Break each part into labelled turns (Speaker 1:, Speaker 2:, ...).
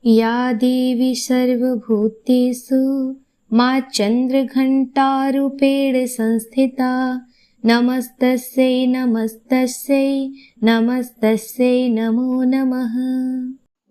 Speaker 1: या देवी सर्वभूतेषु माँ चन्द्रघण्टारूपेण संस्थिता नमस्तस्यै नमस्तस्यै नमस्तस्यै नमो नमः।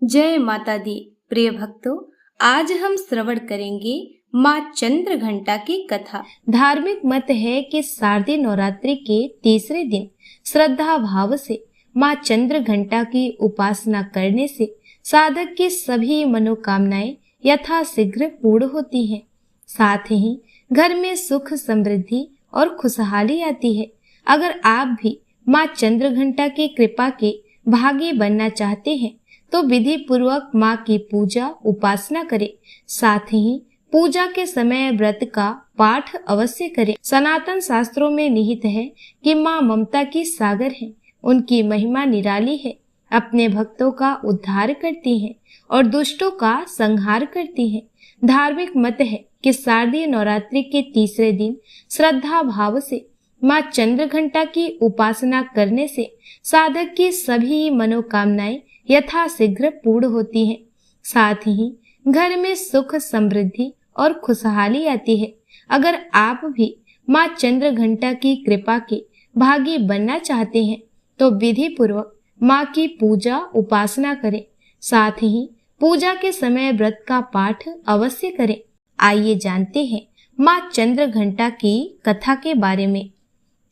Speaker 1: जय माता दी। प्रिय भक्तों, आज हम श्रवण करेंगे माँ चंद्रघंटा की कथा। धार्मिक मत है कि शारदीय नवरात्रि के तीसरे दिन श्रद्धा भाव से माँ चंद्रघंटा की उपासना करने से साधक की सभी मनोकामनाएं यथाशीघ्र पूर्ण होती हैं। साथ ही घर में सुख समृद्धि और खुशहाली आती है। अगर आप भी माँ चंद्रघंटा की कृपा के भागी बनना चाहते हैं तो विधि पूर्वक माँ की पूजा उपासना करें। साथ ही पूजा के समय व्रत का पाठ अवश्य करें। सनातन शास्त्रों में निहित है कि माँ ममता की सागर है, उनकी महिमा निराली है, अपने भक्तों का उद्धार करती हैं और दुष्टों का संहार करती हैं। धार्मिक मत है कि शारदीय नवरात्रि के तीसरे दिन श्रद्धा भाव से माँ चंद्रघंटा की उपासना करने से साधक की सभी मनोकामनाएं यथाशीघ्र पूर्ण होती हैं। साथ ही घर में सुख समृद्धि और खुशहाली आती है। अगर आप भी माँ चंद्रघंटा की कृपा के भागी बनना चाहते हैं तो विधि पूर्वक माँ की पूजा उपासना करें। साथ ही पूजा के समय व्रत का पाठ अवश्य करें। आइए जानते हैं माँ चंद्रघंटा की कथा के बारे में।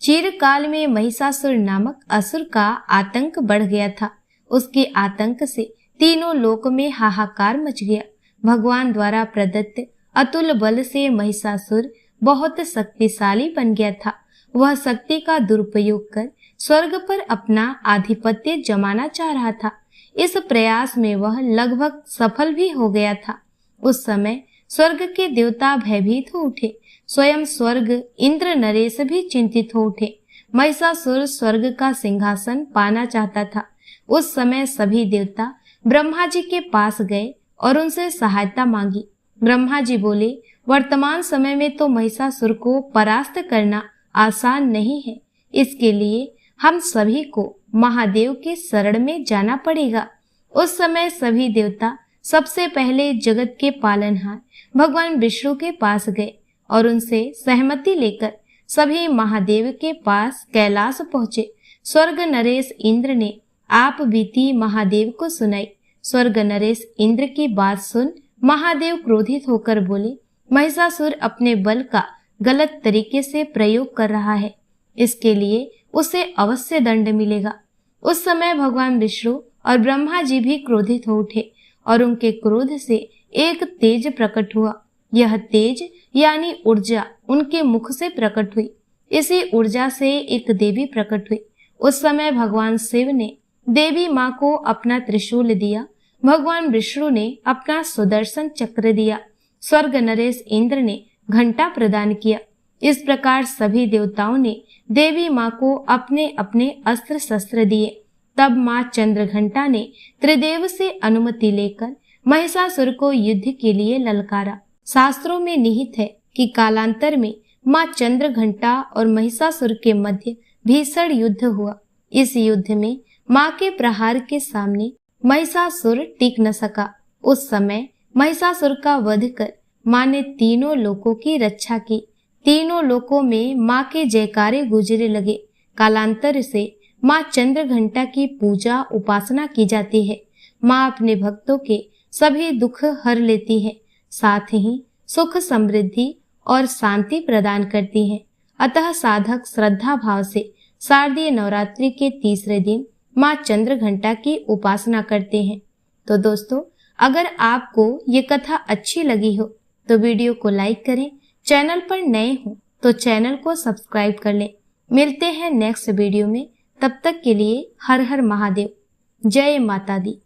Speaker 1: चिरकाल में महिषासुर नामक असुर का आतंक बढ़ गया था। उसके आतंक से तीनों लोक में हाहाकार मच गया। भगवान द्वारा प्रदत्त अतुल बल से महिषासुर बहुत शक्तिशाली बन गया था। वह शक्ति का दुरुपयोग कर स्वर्ग पर अपना आधिपत्य जमाना चाह रहा था। इस प्रयास में वह लगभग सफल भी हो गया था। उस समय स्वर्ग के देवता भयभीत हो उठे। स्वयं स्वर्ग इंद्र नरेश भी चिंतित हो उठे। महिषासुर स्वर्ग का सिंहासन पाना चाहता था। उस समय सभी देवता ब्रह्मा जी के पास गए और उनसे सहायता मांगी। ब्रह्मा जी बोले, वर्तमान समय में तो महिषासुर को परास्त करना आसान नहीं है। इसके लिए हम सभी को महादेव के शरण में जाना पड़ेगा। उस समय सभी देवता सबसे पहले जगत के पालनहार भगवान विष्णु के पास गए और उनसे सहमति लेकर सभी महादेव के पास कैलाश पहुँचे। स्वर्ग नरेश इंद्र ने आप बीती महादेव को सुनाई। स्वर्ग नरेश इंद्र की बात सुन महादेव क्रोधित होकर बोले, महिषासुर अपने बल का गलत तरीके से प्रयोग कर रहा है, इसके लिए उसे अवश्य दंड मिलेगा। उस समय भगवान विष्णु और ब्रह्मा जी भी क्रोधित हो उठे और उनके क्रोध से एक तेज प्रकट हुआ। यह तेज यानी ऊर्जा उनके मुख से प्रकट हुई। इसी ऊर्जा से एक देवी प्रकट हुई। उस समय भगवान शिव ने देवी माँ को अपना त्रिशूल दिया। भगवान विष्णु ने अपना सुदर्शन चक्र दिया। स्वर्ग नरेश इंद्र ने घंटा प्रदान किया। इस प्रकार सभी देवताओं ने देवी माँ को अपने अपने अस्त्र शस्त्र दिए। तब माँ चंद्रघंटा ने त्रिदेव से अनुमति लेकर महिषासुर को युद्ध के लिए ललकारा। शास्त्रों में निहित है कि कालांतर में माँ चंद्रघंटा और महिषासुर के मध्य भीषण युद्ध हुआ। इस युद्ध में माँ के प्रहार के सामने महिषासुर टिक न सका। उस समय महिषासुर का वध कर माँ ने तीनों लोकों की रक्षा की। तीनों लोकों में माँ के जयकारे गूंजने लगे। कालांतर से माँ चंद्रघंटा की पूजा उपासना की जाती है। माँ अपने भक्तों के सभी दुख हर लेती है, साथ ही सुख समृद्धि और शांति प्रदान करती है। अतः साधक श्रद्धा भाव से शारदीय नवरात्रि के तीसरे दिन माँ चंद्रघंटा की उपासना करते हैं। तो दोस्तों, अगर आपको ये कथा अच्छी लगी हो तो वीडियो को लाइक करें। चैनल पर नए हो तो चैनल को सब्सक्राइब कर लें। मिलते हैं नेक्स्ट वीडियो में। तब तक के लिए हर हर महादेव। जय माता दी।